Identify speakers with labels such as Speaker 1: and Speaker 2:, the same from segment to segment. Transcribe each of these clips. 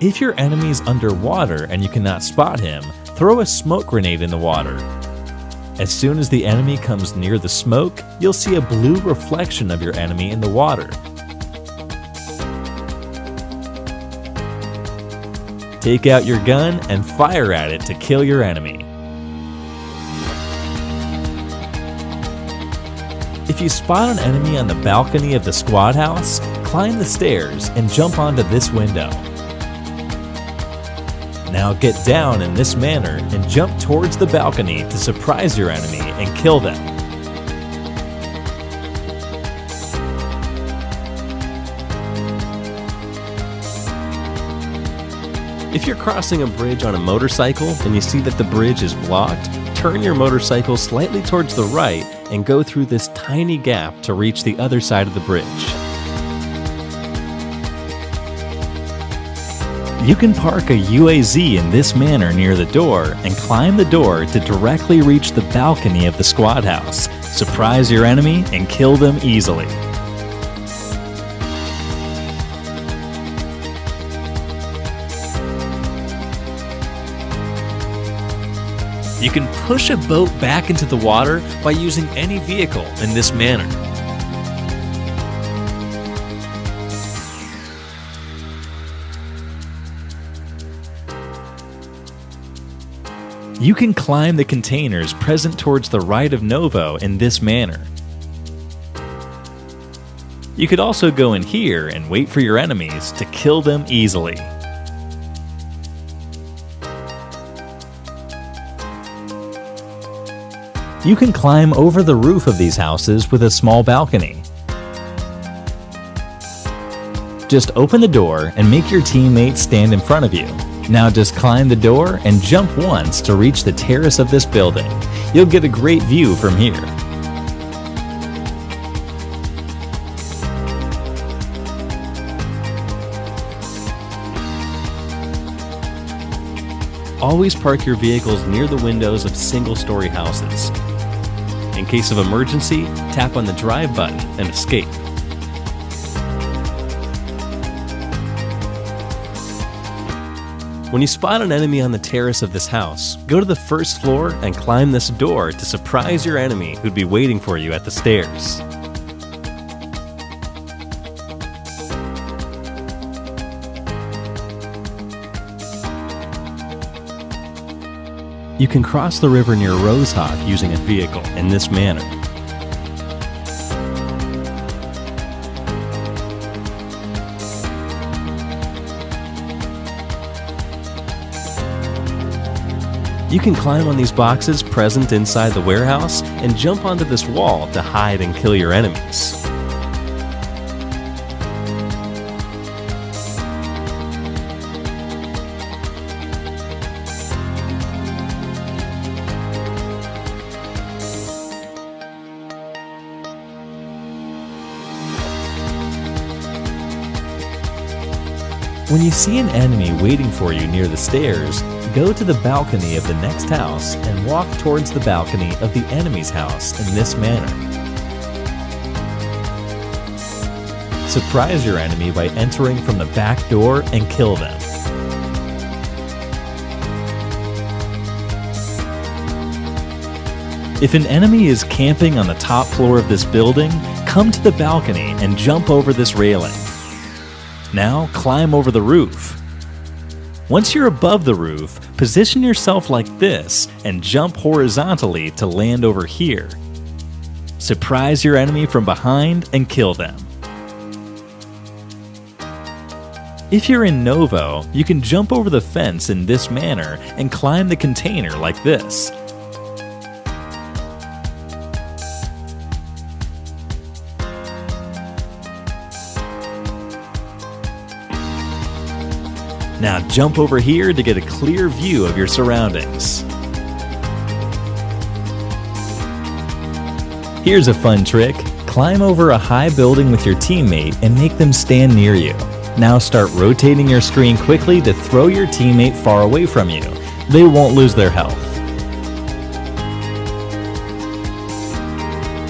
Speaker 1: If your enemy's underwater and you cannot spot him, throw a smoke grenade in the water. As soon as the enemy comes near the smoke, you'll see a blue reflection of your enemy in the water. Take out your gun and fire at it to kill your enemy. If you spot an enemy on the balcony of the squad house, climb the stairs and jump onto this window. Now get down in this manner and jump towards the balcony to surprise your enemy and kill them. If you're crossing a bridge on a motorcycle and you see that the bridge is blocked, turn your motorcycle slightly towards the right and go through this tiny gap to reach the other side of the bridge. You can park a UAZ in this manner near the door and climb the door to directly reach the balcony of the squad house. Surprise your enemy and kill them easily. You can push a boat back into the water by using any vehicle in this manner. You can climb the containers present towards the right of Novo in this manner. You could also go in here and wait for your enemies to kill them easily. You can climb over the roof of these houses with a small balcony. Just open the door and make your teammates stand in front of you. Now just climb the door and jump once to reach the terrace of this building. You'll get a great view from here. Always park your vehicles near the windows of single-story houses. In case of emergency, tap on the drive button and escape. When you spot an enemy on the terrace of this house, go to the first floor and climb this door to surprise your enemy who'd be waiting for you at the stairs. You can cross the river near Rosehawk using a vehicle in this manner. You can climb on these boxes present inside the warehouse and jump onto this wall to hide and kill your enemies. When you see an enemy waiting for you near the stairs, go to the balcony of the next house and walk towards the balcony of the enemy's house in this manner. Surprise your enemy by entering from the back door and kill them. If an enemy is camping on the top floor of this building, come to the balcony and jump over this railing. Now climb over the roof. Once you're above the roof, position yourself like this and jump horizontally to land over here. Surprise your enemy from behind and kill them. If you're in Novo, you can jump over the fence in this manner and climb the container like this. Now jump over here to get a clear view of your surroundings. Here's a fun trick. Climb over a high building with your teammate and make them stand near you. Now start rotating your screen quickly to throw your teammate far away from you. They won't lose their health.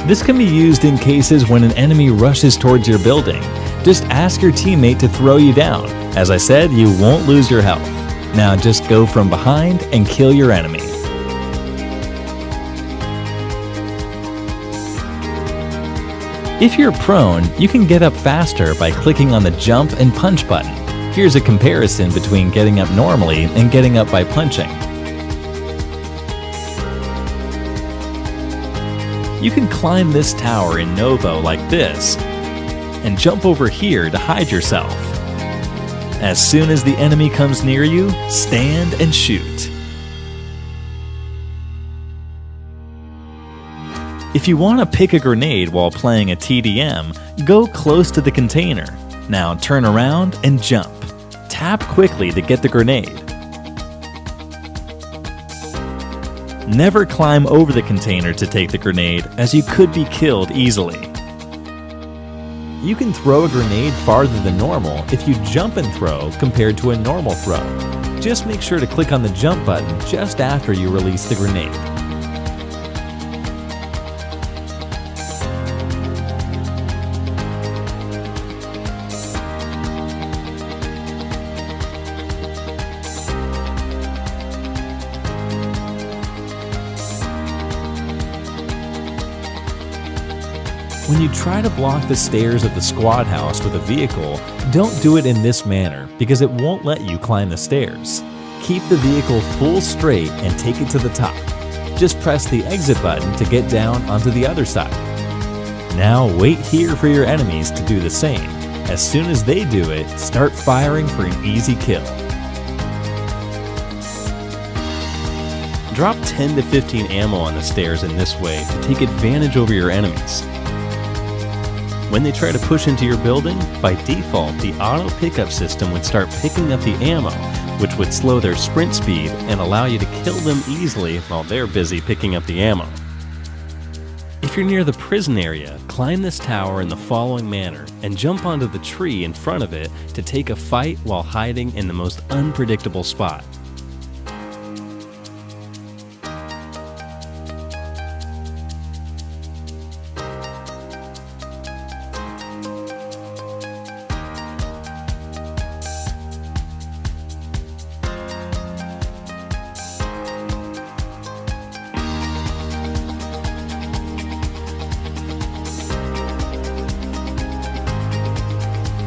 Speaker 1: This can be used in cases when an enemy rushes towards your building. Just ask your teammate to throw you down. As I said, you won't lose your health. Now just go from behind and kill your enemy. If you're prone, you can get up faster by clicking on the jump and punch button. Here's a comparison between getting up normally and getting up by punching. You can climb this tower in Novo like this and jump over here to hide yourself. As soon as the enemy comes near you, stand and shoot. If you want to pick a grenade while playing a TDM, go close to the container. Now turn around and jump. Tap quickly to get the grenade. Never climb over the container to take the grenade, as you could be killed easily. You can throw a grenade farther than normal if you jump and throw compared to a normal throw. Just make sure to click on the jump button just after you release the grenade. When you try to block the stairs of the squad house with a vehicle, don't do it in this manner because it won't let you climb the stairs. Keep the vehicle full straight and take it to the top. Just press the exit button to get down onto the other side. Now wait here for your enemies to do the same. As soon as they do it, start firing for an easy kill. Drop 10 to 15 ammo on the stairs in this way to take advantage over your enemies. When they try to push into your building, by default, the auto pickup system would start picking up the ammo, which would slow their sprint speed and allow you to kill them easily while they're busy picking up the ammo. If you're near the prison area, climb this tower in the following manner and jump onto the tree in front of it to take a fight while hiding in the most unpredictable spot.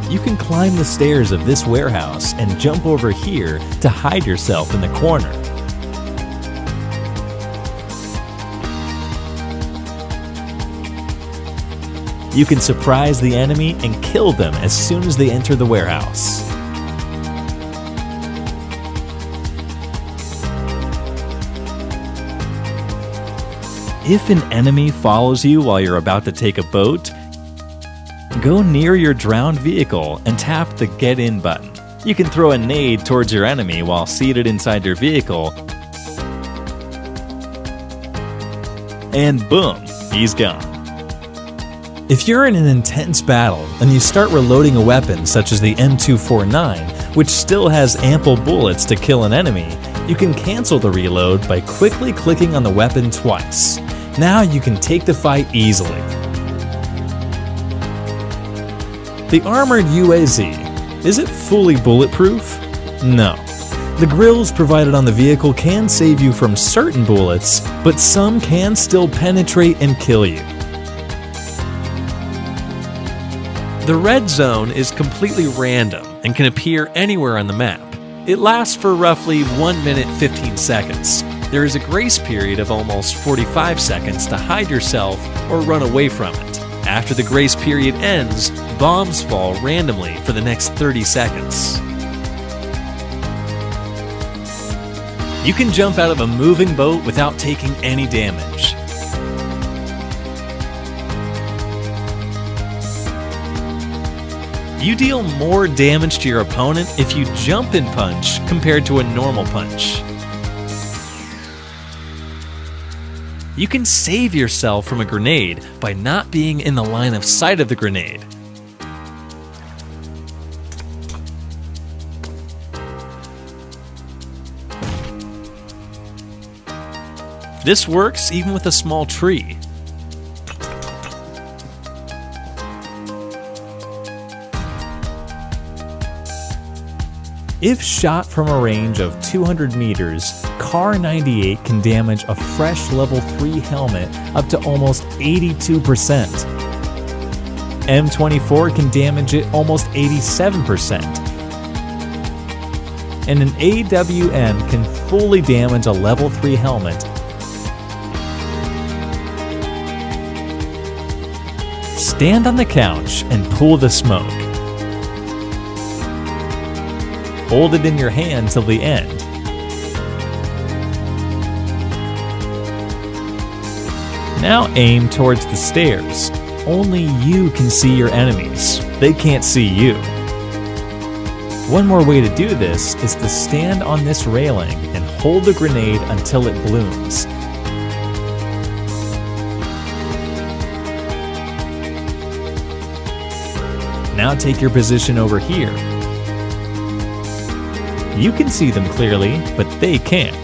Speaker 1: You can climb the stairs of this warehouse and jump over here to hide yourself in the corner. You can surprise the enemy and kill them as soon as they enter the warehouse. If an enemy follows you while you're about to take a boat, go near your drowned vehicle and tap the Get In button. You can throw a nade towards your enemy while seated inside your vehicle, and boom, he's gone. If you're in an intense battle and you start reloading a weapon such as the M249, which still has ample bullets to kill an enemy, you can cancel the reload by quickly clicking on the weapon twice. Now you can take the fight easily. The armored UAZ, is it fully bulletproof? No. The grills provided on the vehicle can save you from certain bullets, but some can still penetrate and kill you. The red zone is completely random and can appear anywhere on the map. It lasts for roughly 1 minute 15 seconds. There is a grace period of almost 45 seconds to hide yourself or run away from it. After the grace period ends, bombs fall randomly for the next 30 seconds. You can jump out of a moving boat without taking any damage. You deal more damage to your opponent if you jump and punch compared to a normal punch. You can save yourself from a grenade by not being in the line of sight of the grenade. This works even with a small tree. If shot from a range of 200 meters, Kar 98 can damage a fresh level 3 helmet up to almost 82%. M24 can damage it almost 87%. And an AWM can fully damage a level 3 helmet. Stand on the couch and pull the smoke. Hold it in your hand till the end. Now aim towards the stairs. Only you can see your enemies. They can't see you. One more way to do this is to stand on this railing and hold the grenade until it blooms. Now take your position over here. You can see them clearly, but they can't.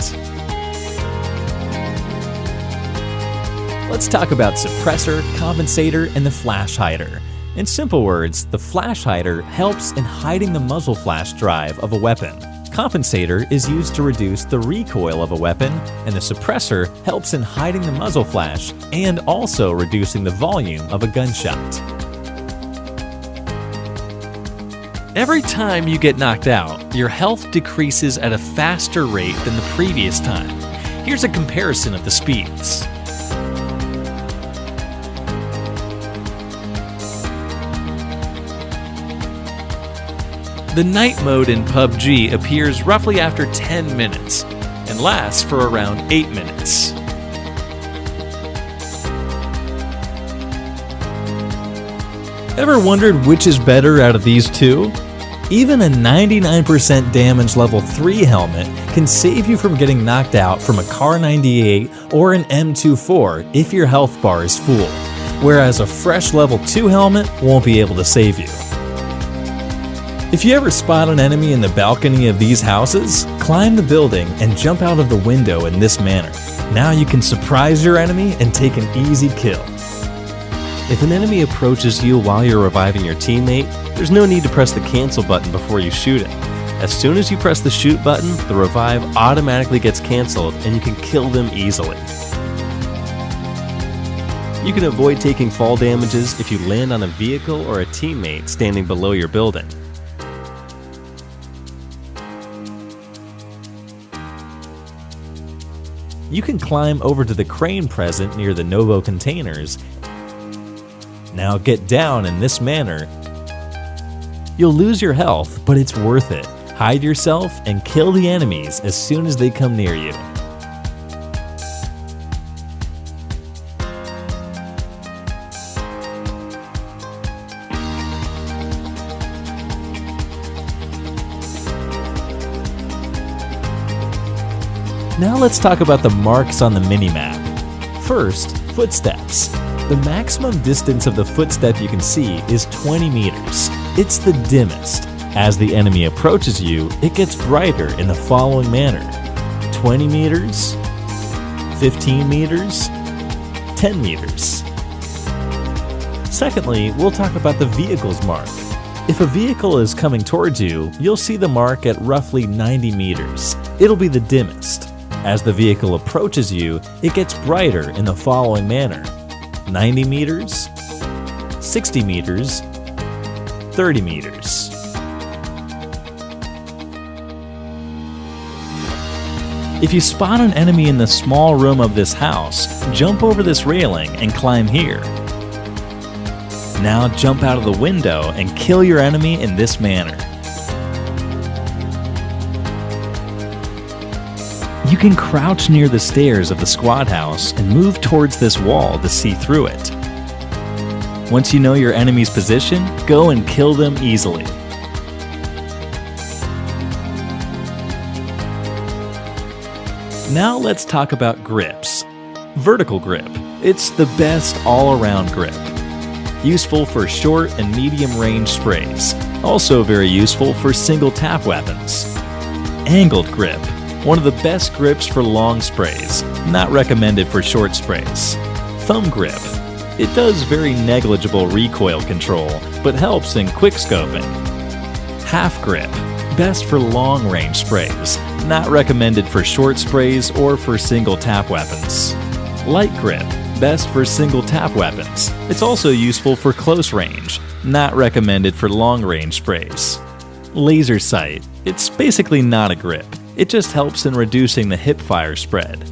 Speaker 1: Let's talk about suppressor, compensator, and the flash hider. In simple words, the flash hider helps in hiding the muzzle flash drive of a weapon. Compensator is used to reduce the recoil of a weapon, and the suppressor helps in hiding the muzzle flash and also reducing the volume of a gunshot. Every time you get knocked out, your health decreases at a faster rate than the previous time. Here's a comparison of the speeds. The night mode in Pubg appears roughly after 10 minutes and lasts for around 8 minutes. Ever wondered which is better out of these two? Even a 99% damage level 3 helmet can save you from getting knocked out from a Kar 98 or an M24 if your health bar is full, whereas a fresh level 2 helmet won't be able to save you. If you ever spot an enemy in the balcony of these houses, climb the building and jump out of the window in this manner. Now you can surprise your enemy and take an easy kill. If an enemy approaches you while you're reviving your teammate, there's no need to press the cancel button before you shoot him. As soon as you press the shoot button, the revive automatically gets canceled and you can kill them easily. You can avoid taking fall damages if you land on a vehicle or a teammate standing below your building. You can climb over to the crane present near the Novo containers. Now get down in this manner. You'll lose your health, but it's worth it. Hide yourself and kill the enemies as soon as they come near you. Now let's talk about the marks on the minimap. First, footsteps. The maximum distance of the footstep you can see is 20 meters. It's the dimmest. As the enemy approaches you, it gets brighter in the following manner: 20 meters, 15 meters, 10 meters. Secondly, we'll talk about the vehicle's mark. If a vehicle is coming towards you, you'll see the mark at roughly 90 meters. It'll be the dimmest. As the vehicle approaches you, it gets brighter in the following manner: 90 meters, 60 meters, 30 meters. If you spot an enemy in the small room of this house, jump over this railing and climb here. Now jump out of the window and kill your enemy in this manner. You can crouch near the stairs of the squad house and move towards this wall to see through it. Once you know your enemy's position, go and kill them easily. Now let's talk about grips. Vertical grip. It's the best all-around grip. Useful for short and medium range sprays. Also very useful for single tap weapons. Angled grip. One of the best grips for long sprays, not recommended for short sprays. Thumb grip. It does very negligible recoil control, but helps in quick scoping. Half grip. best for long-range sprays, not recommended for short sprays or for single tap weapons. Light grip, best for single tap weapons. It's also useful for close range, not recommended for long-range sprays. Laser sight, it's basically not a grip. It just helps in reducing the hip fire spread.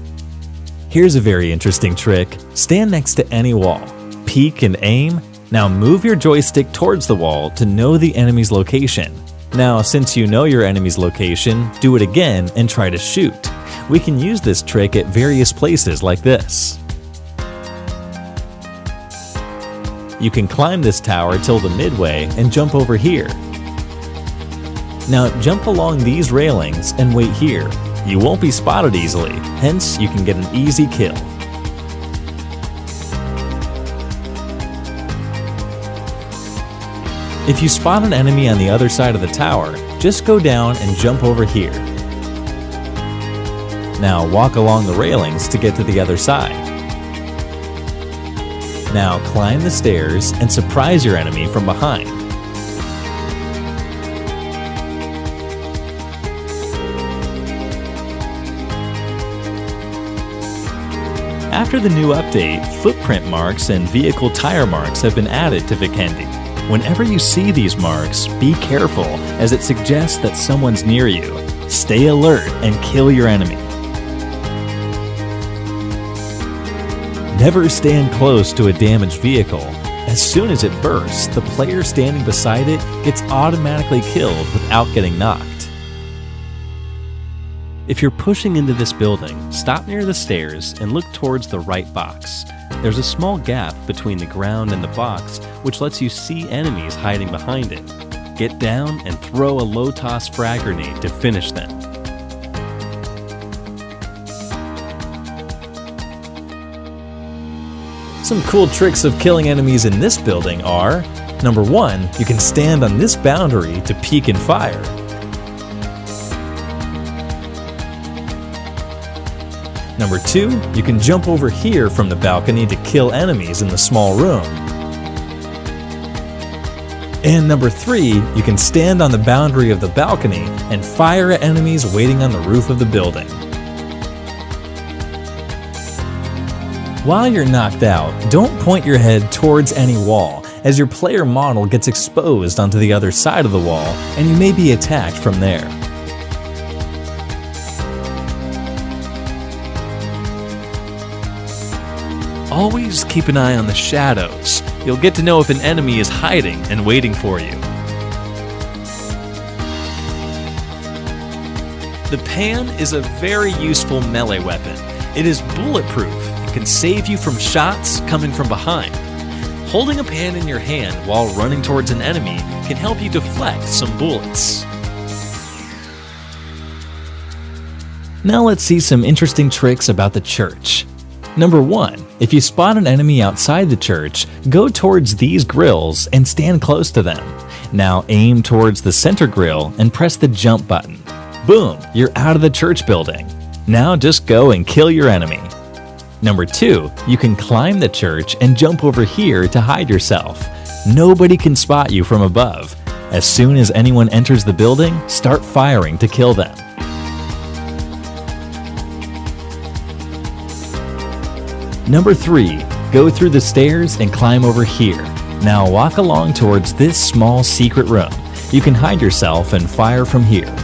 Speaker 1: Here's a very interesting trick. Stand next to any wall. Peek and aim. Now move your joystick towards the wall to know the enemy's location. Now, since you know your enemy's location, do it again and try to shoot. We can use this trick at various places like this. You can climb this tower till the midway and jump over here. Now jump along these railings and wait here. You won't be spotted easily, hence you can get an easy kill. If you spot an enemy on the other side of the tower, just go down and jump over here. Now walk along the railings to get to the other side. Now climb the stairs and surprise your enemy from behind. After the new update, footprint marks and vehicle tire marks have been added to Vikendi. Whenever you see these marks, be careful, as it suggests that someone's near you. Stay alert and kill your enemy. Never stand close to a damaged vehicle. As soon as it bursts, the player standing beside it gets automatically killed without getting knocked. If you're pushing into this building, stop near the stairs and look towards the right box. There's a small gap between the ground and the box, which lets you see enemies hiding behind it. Get down and throw a low-toss frag grenade to finish them. Some cool tricks of killing enemies in this building are: number 1, you can stand on this boundary to peek and fire. Number 2, you can jump over here from the balcony to kill enemies in the small room. And number 3, you can stand on the boundary of the balcony and fire at enemies waiting on the roof of the building. While you're knocked out, don't point your head towards any wall, as your player model gets exposed onto the other side of the wall and you may be attacked from there. Always keep an eye on the shadows. You'll get to know if an enemy is hiding and waiting for you. The pan is a very useful melee weapon. It is bulletproof and can save you from shots coming from behind. Holding a pan in your hand while running towards an enemy can help you deflect some bullets. Now let's see some interesting tricks about the church. Number 1, if you spot an enemy outside the church, go towards these grills and stand close to them. Now aim towards the center grill and press the jump button. Boom, you're out of the church building. Now just go and kill your enemy. Number 2, you can climb the church and jump over here to hide yourself. Nobody can spot you from above. As soon as anyone enters the building, start firing to kill them. Number 3, go through the stairs and climb over here. Now walk along towards this small secret room. You can hide yourself and fire from here.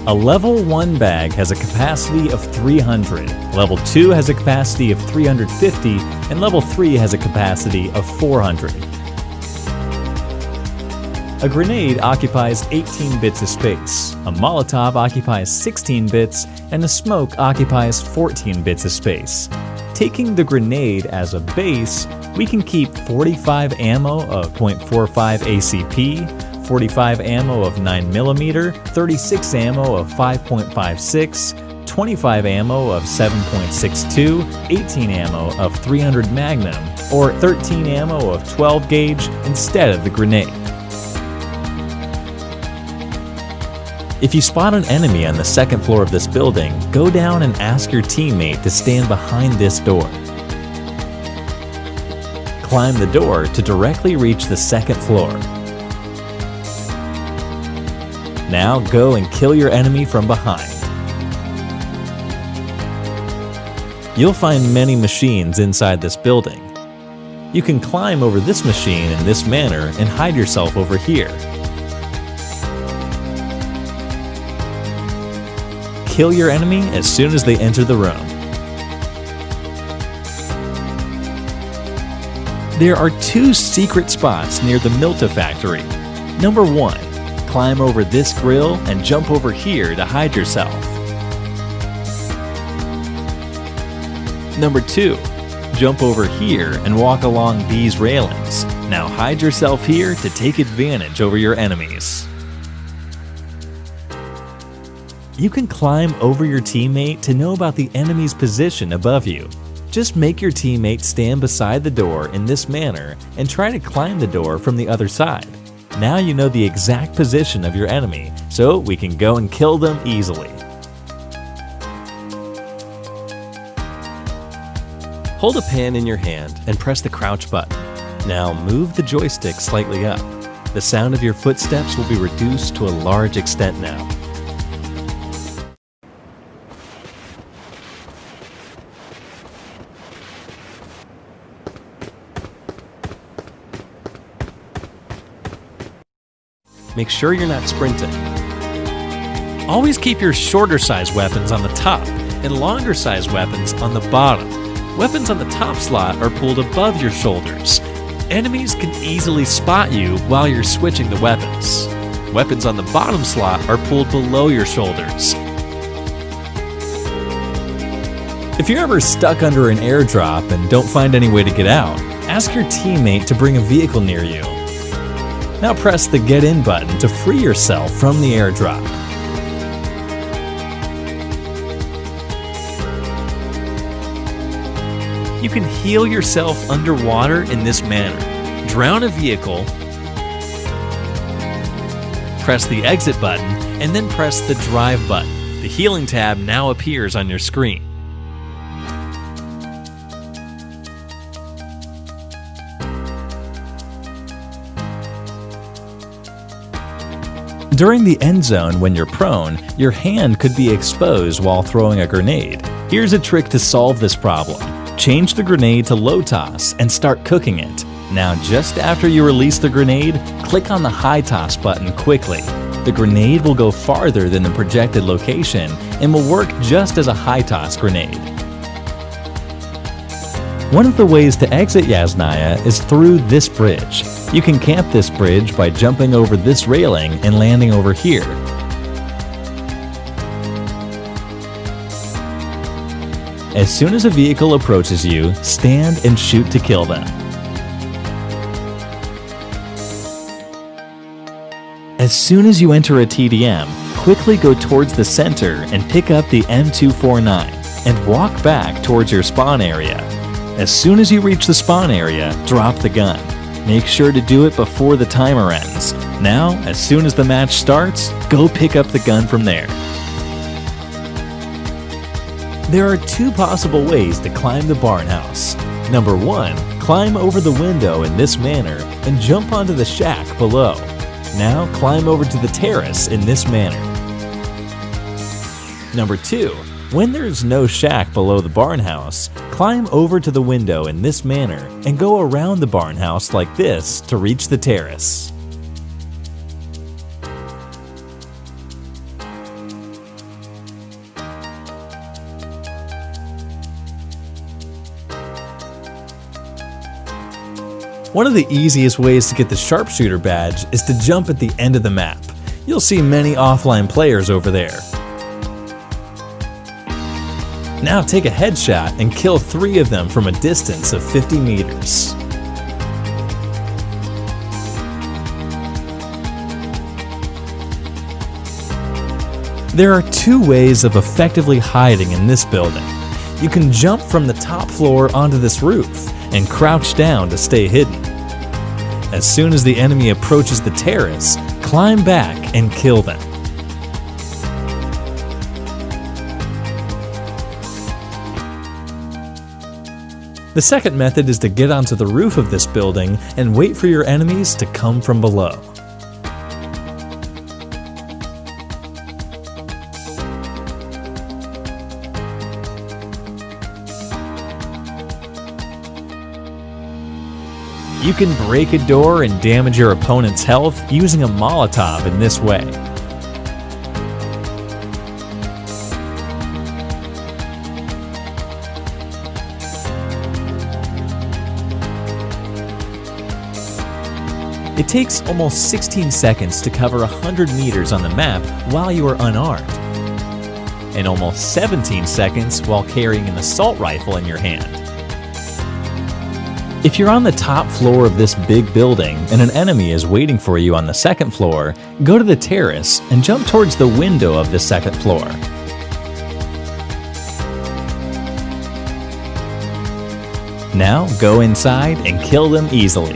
Speaker 1: A level 1 bag has a capacity of 300, level 2 has a capacity of 350, and level 3 has a capacity of 400. A grenade occupies 18 bits of space, a Molotov occupies 16 bits, and a smoke occupies 14 bits of space. Taking the grenade as a base, we can keep 45 ammo of .45 ACP, 45 ammo of 9mm, 36 ammo of 5.56, 25 ammo of 7.62, 18 ammo of 300 Magnum, or 13 ammo of 12 gauge instead of the grenade. If you spot an enemy on the second floor of this building, go down and ask your teammate to stand behind this door. Climb the door to directly reach the second floor. Now go and kill your enemy from behind. You'll find many machines inside this building. You can climb over this machine in this manner and hide yourself over here. Kill your enemy as soon as they enter the room. There are 2 secret spots near the Milta factory. Number 1, climb over this grill and jump over here to hide yourself. Number 2, jump over here and walk along these railings. Now hide yourself here to take advantage over your enemies. You can climb over your teammate to know about the enemy's position above you. Just make your teammate stand beside the door in this manner and try to climb the door from the other side. Now you know the exact position of your enemy, so we can go and kill them easily. Hold a pen in your hand and press the crouch button. Now move the joystick slightly up. The sound of your footsteps will be reduced to a large extent now. Make sure you're not sprinting. Always keep your shorter size weapons on the top and longer size weapons on the bottom. Weapons on the top slot are pulled above your shoulders. Enemies can easily spot you while you're switching the weapons. Weapons on the bottom slot are pulled below your shoulders. If you're ever stuck under an airdrop and don't find any way to get out, ask your teammate to bring a vehicle near you. Now press the Get In button to free yourself from the airdrop. You can heal yourself underwater in this manner. Drown a vehicle, press the Exit button, and then press the Drive button. The healing tab now appears on your screen. During the end zone when you're prone, your hand could be exposed while throwing a grenade. Here's a trick to solve this problem. Change the grenade to low toss and start cooking it. Now just after you release the grenade, click on the high toss button quickly. The grenade will go farther than the projected location and will work just as a high toss grenade. One of the ways to exit Yasnaya is through this bridge. You can camp this bridge by jumping over this railing and landing over here. As soon as a vehicle approaches you, stand and shoot to kill them. As soon as you enter a TDM, quickly go towards the center and pick up the M249 and walk back towards your spawn area. As soon as you reach the spawn area, drop the gun. Make sure to do it before the timer ends. Now, as soon as the match starts, go pick up the gun from there. There are 2 possible ways to climb the barn house. Number 1, climb over the window in this manner and jump onto the shack below. Now climb over to the terrace in this manner. Number 2, when there's no shack below the barn house, climb over to the window in this manner and go around the barn house like this to reach the terrace. One of the easiest ways to get the sharpshooter badge is to jump at the end of the map. You'll see many offline players over there. Now take a headshot and kill 3 of them from a distance of 50 meters. There are 2 ways of effectively hiding in this building. You can jump from the top floor onto this roof and crouch down to stay hidden. As soon as the enemy approaches the terrace, climb back and kill them. The second method is to get onto the roof of this building and wait for your enemies to come from below. You can break a door and damage your opponent's health using a Molotov in this way. It takes almost 16 seconds to cover 100 meters on the map while you are unarmed, and almost 17 seconds while carrying an assault rifle in your hand. If you're on the top floor of this big building and an enemy is waiting for you on the second floor, go to the terrace and jump towards the window of the second floor. Now go inside and kill them easily.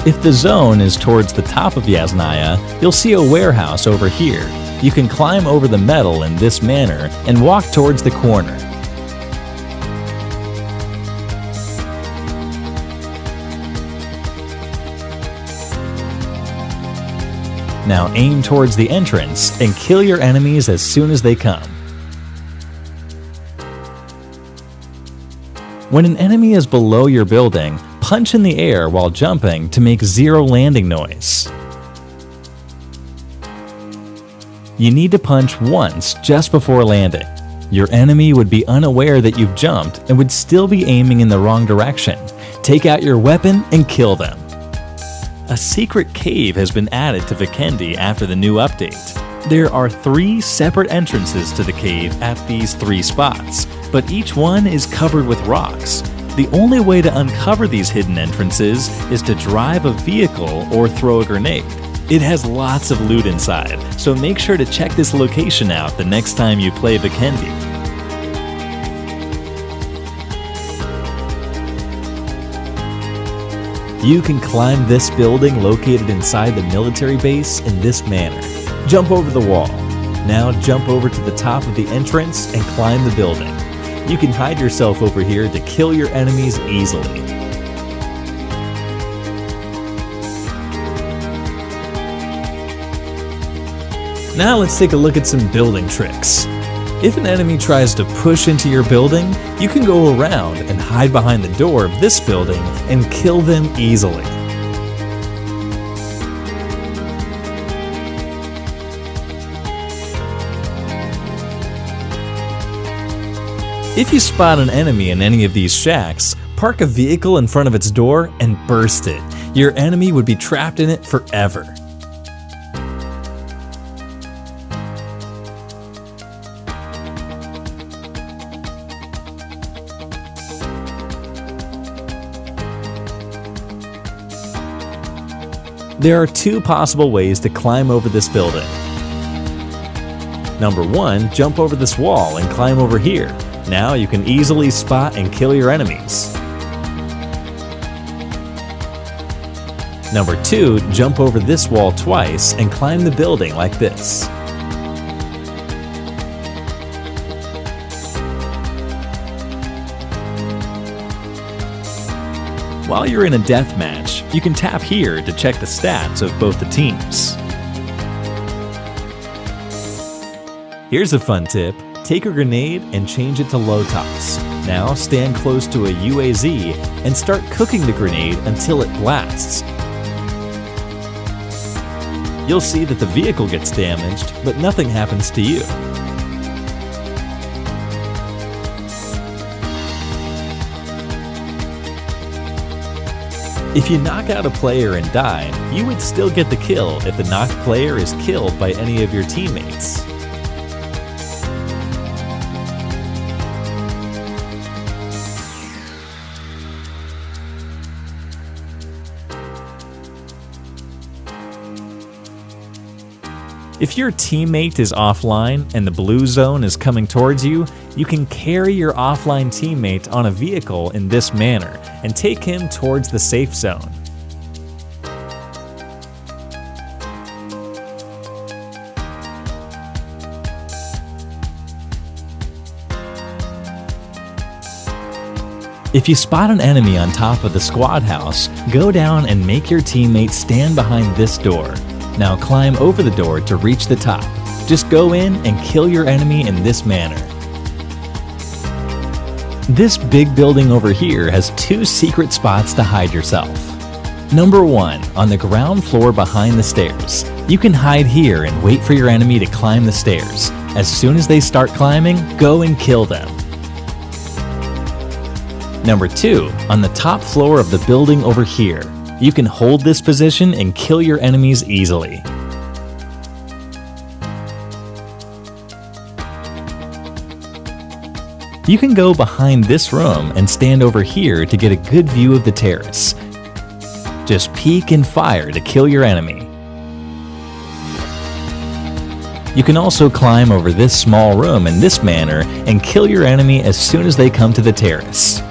Speaker 1: If the zone is towards the top of Yasnaya, you'll see a warehouse over here. You can climb over the metal in this manner and walk towards the corner. Now aim towards the entrance and kill your enemies as soon as they come. When an enemy is below your building, punch in the air while jumping to make zero landing noise. You need to punch once just before landing. Your enemy would be unaware that you've jumped and would still be aiming in the wrong direction. Take out your weapon and kill them. A secret cave has been added to Vikendi after the new update. There are 3 separate entrances to the cave at these 3 spots, but each one is covered with rocks. The only way to uncover these hidden entrances is to drive a vehicle or throw a grenade. It has lots of loot inside, so make sure to check this location out the next time you play Vikendi. You can climb this building located inside the military base in this manner. Jump over the wall. Now jump over to the top of the entrance and climb the building. You can hide yourself over here to kill your enemies easily. Now let's take a look at some building tricks. If an enemy tries to push into your building, you can go around and hide behind the door of this building and kill them easily. If you spot an enemy in any of these shacks, park a vehicle in front of its door and burst it. Your enemy would be trapped in it forever. There are 2 possible ways to climb over this building. Number 1, jump over this wall and climb over here. Now you can easily spot and kill your enemies. Number 2, jump over this wall twice and climb the building like this. While you're in a deathmatch, you can tap here to check the stats of both the teams. Here's a fun tip. Take a grenade and change it to low toss. Now stand close to a UAZ and start cooking the grenade until it blasts. You'll see that the vehicle gets damaged, but nothing happens to you. If you knock out a player and die, you would still get the kill if the knocked player is killed by any of your teammates. If your teammate is offline and the blue zone is coming towards you, you can carry your offline teammate on a vehicle in this manner and take him towards the safe zone. If you spot an enemy on top of the squad house, go down and make your teammate stand behind this door. Now climb over the door to reach the top. Just go in and kill your enemy in this manner. This big building over here has 2 secret spots to hide yourself. Number 1, on the ground floor behind the stairs. You can hide here and wait for your enemy to climb the stairs. As soon as they start climbing, go and kill them. Number 2, on the top floor of the building over here. You can hold this position and kill your enemies easily. You can go behind this room and stand over here to get a good view of the terrace. Just peek and fire to kill your enemy. You can also climb over this small room in this manner and kill your enemy as soon as they come to the terrace.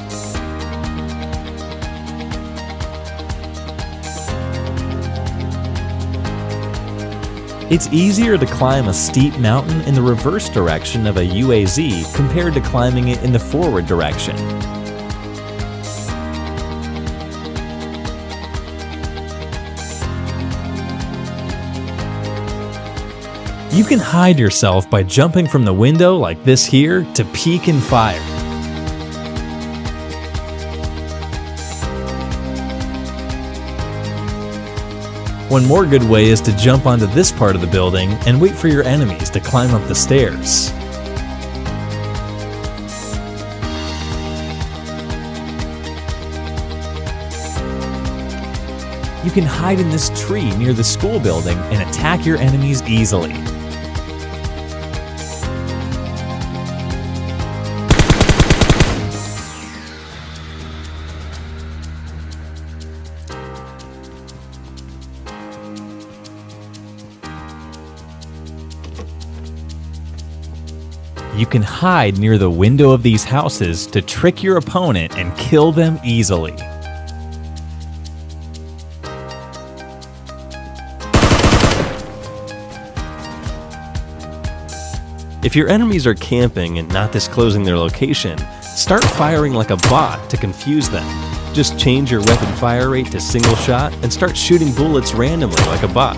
Speaker 1: It's easier to climb a steep mountain in the reverse direction of a UAZ compared to climbing it in the forward direction. You can hide yourself by jumping from the window like this here to peek and fire. One more good way is to jump onto this part of the building and wait for your enemies to climb up the stairs. You can hide in this tree near the school building and attack your enemies easily. You can hide near the window of these houses to trick your opponent and kill them easily. If your enemies are camping and not disclosing their location, start firing like a bot to confuse them. Just change your weapon fire rate to single shot and start shooting bullets randomly like a bot.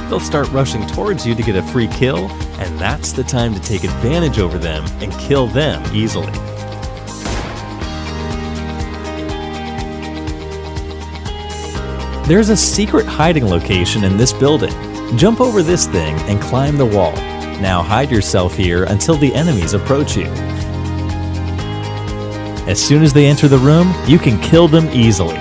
Speaker 1: They'll start rushing towards you to get a free kill, and that's the time to take advantage over them and kill them easily. There's a secret hiding location in this building. Jump over this thing and climb the wall. Now hide yourself here until the enemies approach you. As soon as they enter the room, you can kill them easily.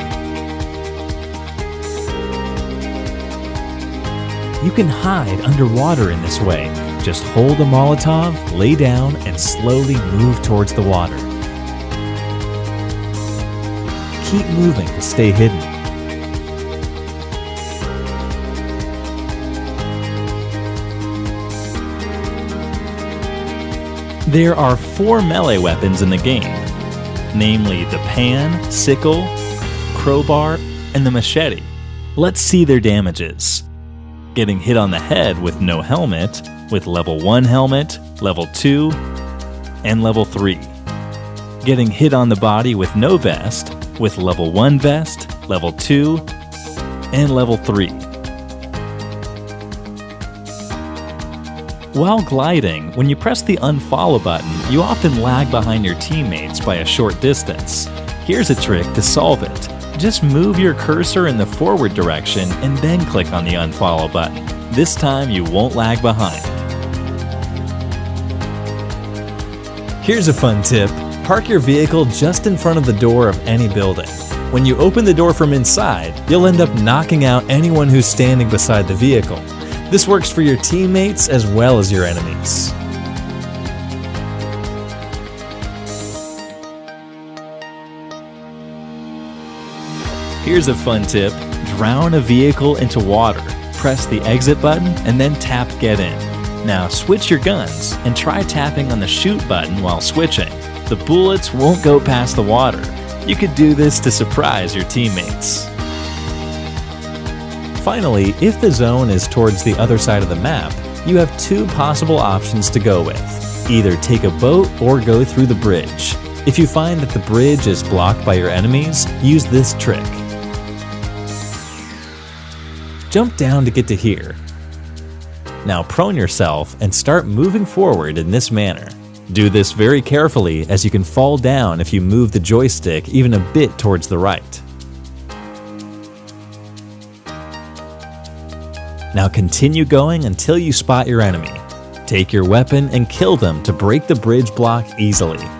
Speaker 1: You can hide underwater in this way. Just hold a Molotov, lay down, and slowly move towards the water. Keep moving to stay hidden. There are 4 melee weapons in the game, namely the pan, sickle, crowbar, and the machete. Let's see their damages. Getting hit on the head with no helmet, with level 1 helmet, level 2, and level 3. Getting hit on the body with no vest, with level 1 vest, level 2, and level 3. While gliding, when you press the unfollow button, you often lag behind your teammates by a short distance. Here's a trick to solve it. Just move your cursor in the forward direction and then click on the unfollow button. This time you won't lag behind. Here's a fun tip. Park your vehicle just in front of the door of any building. When you open the door from inside, you'll end up knocking out anyone who's standing beside the vehicle. This works for your teammates as well as your enemies. Here's a fun tip. Drown a vehicle into water. Press the exit button and then tap get in. Now switch your guns and try tapping on the shoot button while switching. The bullets won't go past the water. You could do this to surprise your teammates. Finally, if the zone is towards the other side of the map, you have 2 possible options to go with. Either take a boat or go through the bridge. If you find that the bridge is blocked by your enemies, use this trick. Jump down to get to here. Now prone yourself and start moving forward in this manner. Do this very carefully, as you can fall down if you move the joystick even a bit towards the right. Now continue going until you spot your enemy. Take your weapon and kill them to break the bridge block easily.